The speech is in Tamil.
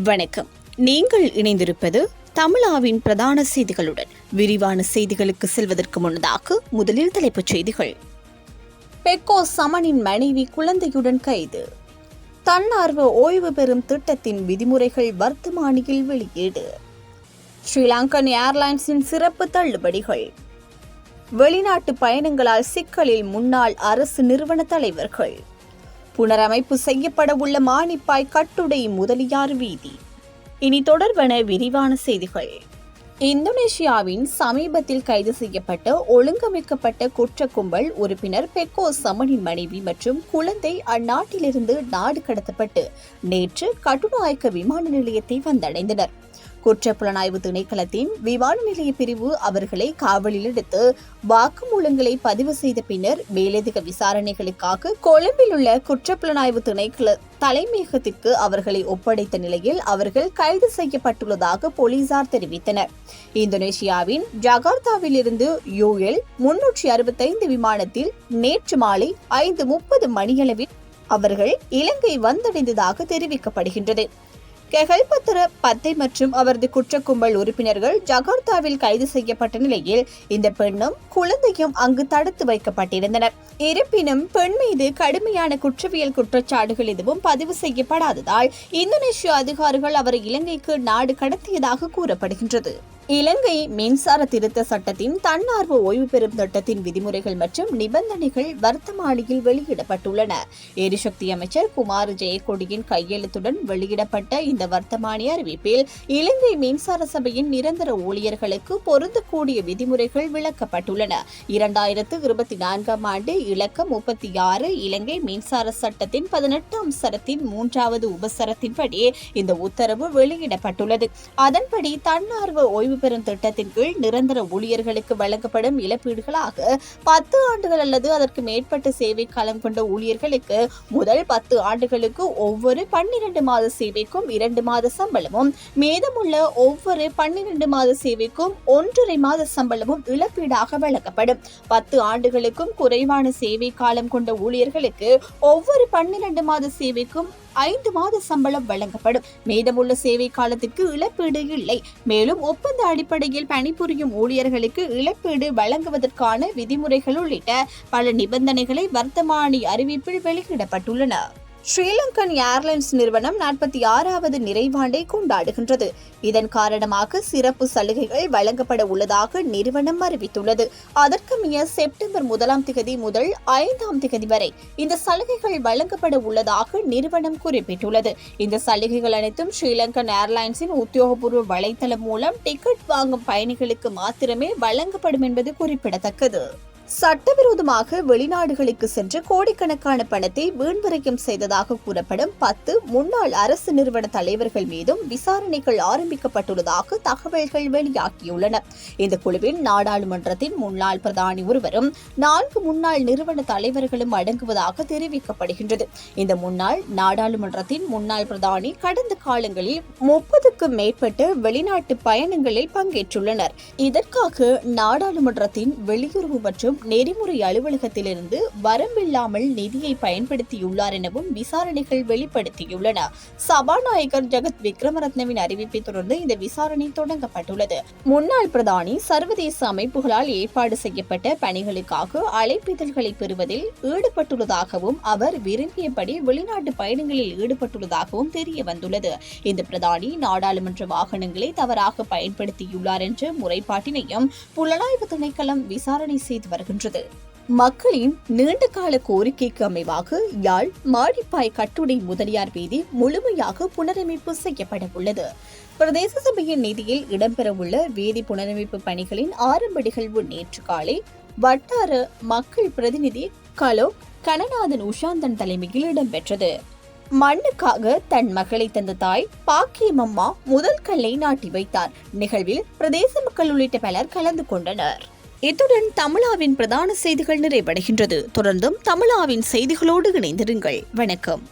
வணக்கம். நீங்கள் இணைந்திருப்பது தமிழாவின் பிரதான செய்திகளுடன். விரிவான செய்திகளுக்கு செல்வதற்கு முன்னதாக முதலில் தலைப்புச் செய்திகள். பெக்கோ சமனின் மனைவி குழந்தையுடன் கைது. தன்னார்வ ஓய்வு பெறும் திட்டத்தின் விதிமுறைகள் வர்த்தமானியில் வெளியீடு. ஸ்ரீலங்கன் ஏர்லைன்ஸின் சிறப்பு தள்ளுபடிகள். வெளிநாட்டு பயணங்களால் சிக்கலில் முன்னாள் அரசு நிறுவன தலைவர்கள். புனரமைப்பு செய்யப்பட உள்ள மானிப்பாய் கட்டுடை முதலியார் வீதி. இனி தொடர்பான விரிவான செய்திகள். இந்தோனேஷியாவின் சமீபத்தில் கைது செய்யப்பட்ட ஒழுங்கமைக்கப்பட்ட குற்ற கும்பல் உறுப்பினர் பெக்கோ சமனின் மனைவி மற்றும் குழந்தை அந்நாட்டிலிருந்து நாடு கடத்தப்பட்டு நேற்று கட்டுநாயக்க விமான நிலையத்தை வந்தடைந்தனர். குற்றப்புலனாய்வு திணைக்களத்தின் விமான நிலைய பிரிவு அவர்களை காவலில் எடுத்து வாக்குமூலங்களை பதிவு செய்த பின்னர் மேலதிக விசாரணைகளுக்காக கொழும்பில் உள்ள குற்றப்புலனாய்வு திணைக்கள தலைமையகத்திற்கு அவர்களை ஒப்படைத்த நிலையில் அவர்கள் கைது செய்யப்பட்டுள்ளதாக போலீசார் தெரிவித்தனர். இந்தோனேஷியாவின் ஜகார்த்தாவில் இருந்து UL 365 விமானத்தில் நேற்று மாலை 5:30 மணியளவில் அவர்கள் இலங்கை வந்தடைந்ததாக தெரிவிக்கப்படுகின்றது. கெஹல்பத்திர பத்தை மற்றும் அவரது குற்ற கும்பல் உறுப்பினர்கள் ஜகார்த்தாவில் கைது செய்யப்பட்ட நிலையில் இந்த பெண்ணும் குழந்தையும் அங்கு தடுத்து வைக்கப்பட்டிருந்தனர். இருப்பினும் பெண் மீது கடுமையான குற்றவியல் குற்றச்சாட்டுகள் எதுவும் பதிவு செய்யப்படாததால் இந்தோனேஷிய அதிகாரிகள் அவரை இலங்கைக்கு நாடு கடத்தியதாக கூறப்படுகின்றது. இலங்கை மின்சார திருத்த சட்டத்தின் தன்னார்வ ஓய்வு பெறும் திட்டத்தின் விதிமுறைகள் மற்றும் நிபந்தனைகள் வர்த்தமானியில் வெளியிடப்பட்டுள்ளன. எரிசக்தி அமைச்சர் குமார் ஜெயக்கொடியின் கையெழுத்துடன் வெளியிடப்பட்ட இந்த வர்த்தமானி அறிவிப்பில் இலங்கை மின்சார சபையின் நிரந்தர ஊழியர்களுக்கு பொருந்தக்கூடிய விதிமுறைகள் விளக்கப்பட்டுள்ளன. 2024 ஆண்டு இலக்கம் 36 இலங்கை மின்சார சட்டத்தின் 18ஆம் சரத்தின் 3வது உபசரத்தின்படி இந்த உத்தரவு வெளியிடப்பட்டுள்ளது. அதன்படி தன்னார்வ ஓய்வு பெறும் திட்டத்தின் கீழ் நிரந்தர ஊழியர்களுக்கு வழங்கப்படும் இழப்பீடுகளாக 10 ஆண்டுகள் அல்லது அதற்கு மேற்பட்ட சேவை காலம் கொண்ட ஊழியர்களுக்கு முதல் 10 ஆண்டுகளுக்கு ஒவ்வொரு 12 மாத சேவைக்கும் 2 மாத சம்பளமும், மீதமுள்ள ஒவ்வொரு 12 மாத சேவைக்கும் 1.5 மாத சம்பளமும் இழப்பீடாக வழங்கப்படும். 10 ஆண்டுகளுக்கும் குறைவான சேவை காலம் கொண்ட ஊழியர்களுக்கு ஒவ்வொரு 12 மாத சேவைக்கும் 5 மாத சம்பளம் வழங்கப்படும். மீதமுள்ள சேவை காலத்திற்கு இழப்பீடு இல்லை. மேலும் ஒப்பந்த அடிப்படையில் பணிபுரியும் ஊழியர்களுக்கு இழப்பீடு வழங்குவதற்கான விதிமுறைகள் உள்ளிட்ட பல நிபந்தனைகளை வர்த்தமானி அறிவிப்பில் வெளியிடப்பட்டுள்ளன. ஸ்ரீலங்கன் ஏர்லைன்ஸ் நிறுவனம் 46வது நிறைவாண்டை கொண்டாடுகின்றது. இதன் காரணமாக சிறப்பு சலுகைகள் வழங்கப்பட உள்ளதாக நிறுவனம் அறிவித்துள்ளது. அதற்கமைய செப்டம்பர் 1ஆம் தேதி முதல் 5ஆம் தேதி வரை இந்த சலுகைகள் வழங்கப்பட உள்ளதாக நிறுவனம் குறிப்பிட்டுள்ளது. இந்த சலுகைகள் அனைத்தும் ஸ்ரீலங்கன் ஏர்லைன்ஸின் உத்தியோகபூர்வ வலைத்தளம் மூலம் டிக்கெட் வாங்கும் பயணிகளுக்கு மாத்திரமே வழங்கப்படும் என்பது குறிப்பிடத்தக்கது. சட்டவிரோதமாக வெளிநாடுகளுக்கு சென்று கோடிக்கணக்கான பணத்தை வீண்விரயம் செய்ததாக கூறப்படும் 10 முன்னாள் அரசு நிறுவன தலைவர்கள் மீதும் விசாரணைகள் ஆரம்பிக்கப்பட்டுள்ளதாக தகவல்கள் வெளியாகியுள்ளன. இந்த குழுவில் நாடாளுமன்றத்தின் முன்னாள் பிரதானி ஒருவரும் 4 முன்னாள் நிறுவன தலைவர்களும் அடங்குவதாக தெரிவிக்கப்படுகின்றது. இந்த முன்னாள் நாடாளுமன்றத்தின் முன்னாள் பிரதானி கடந்த காலங்களில் 30க்கும் மேற்பட்ட வெளிநாட்டு பயணங்களில் பங்கேற்றுள்ளனர். இதற்காக நாடாளுமன்றத்தின் வெளியுறவு மற்றும் நெறிமுறை அலுவலகத்திலிருந்து வரம்பில்லாமல் நிதியை பயன்படுத்தியுள்ளார் எனவும் விசாரணைகள் வெளிப்படுத்தியுள்ளன. சபாநாயகர் ஜெகத் விக்ரமரத்னவின் அறிவிப்பை தொடர்ந்து இந்த விசாரணை தொடங்கப்பட்டுள்ளது. முன்னாள் பிரதானி சர்வதேச அமைப்புகளால் ஏற்பாடு செய்யப்பட்ட பணிகளுக்காக அழைப்பிதழ்களை பெறுவதில் ஈடுபட்டுள்ளதாகவும் அவர் விரும்பியபடி வெளிநாட்டு பயணங்களில் ஈடுபட்டுள்ளதாகவும் தெரிய வந்துள்ளது. இந்த பிரதானி நாடாளுமன்ற வாகனங்களை தவறாக பயன்படுத்தியுள்ளார் என்ற முறைப்பாட்டினையும் புலனாய்வு திணைக்களம் விசாரணை செய்து வருகிறது. மக்களின் நீண்டகால கோரிக்கைக்கு அமைவாக யாழ் மாடிப்பாய் கட்டுடை முதலியார் வீதி முழுமையாக புனரமைப்பு செய்யப்பட உள்ளது. பிரதேச சபையின் நிதியில் இடம்பெறவுள்ள வீதி புனரமைப்பு பணிகளின் ஆரம்ப நிகழ்வு நேற்று காலை வட்டார மக்கள் பிரதிநிதி கலோ கனநாதன் உஷாந்தன் தலைமையில் இடம்பெற்றது. மண்ணுக்காக தன் மகளை தந்த தாய் பாக்கியமம்மா முதல் கல்லை நாட்டி வைத்தார். நிகழ்வில் பிரதேச மக்கள் உள்ளிட்ட பலர் கலந்து கொண்டனர். இத்துடன் தமிழாவின் பிரதான செய்திகள் நிறைவடைகின்றது. தொடர்ந்தும் தமிழாவின் செய்திகளோடு இணைந்திருங்கள். வணக்கம்.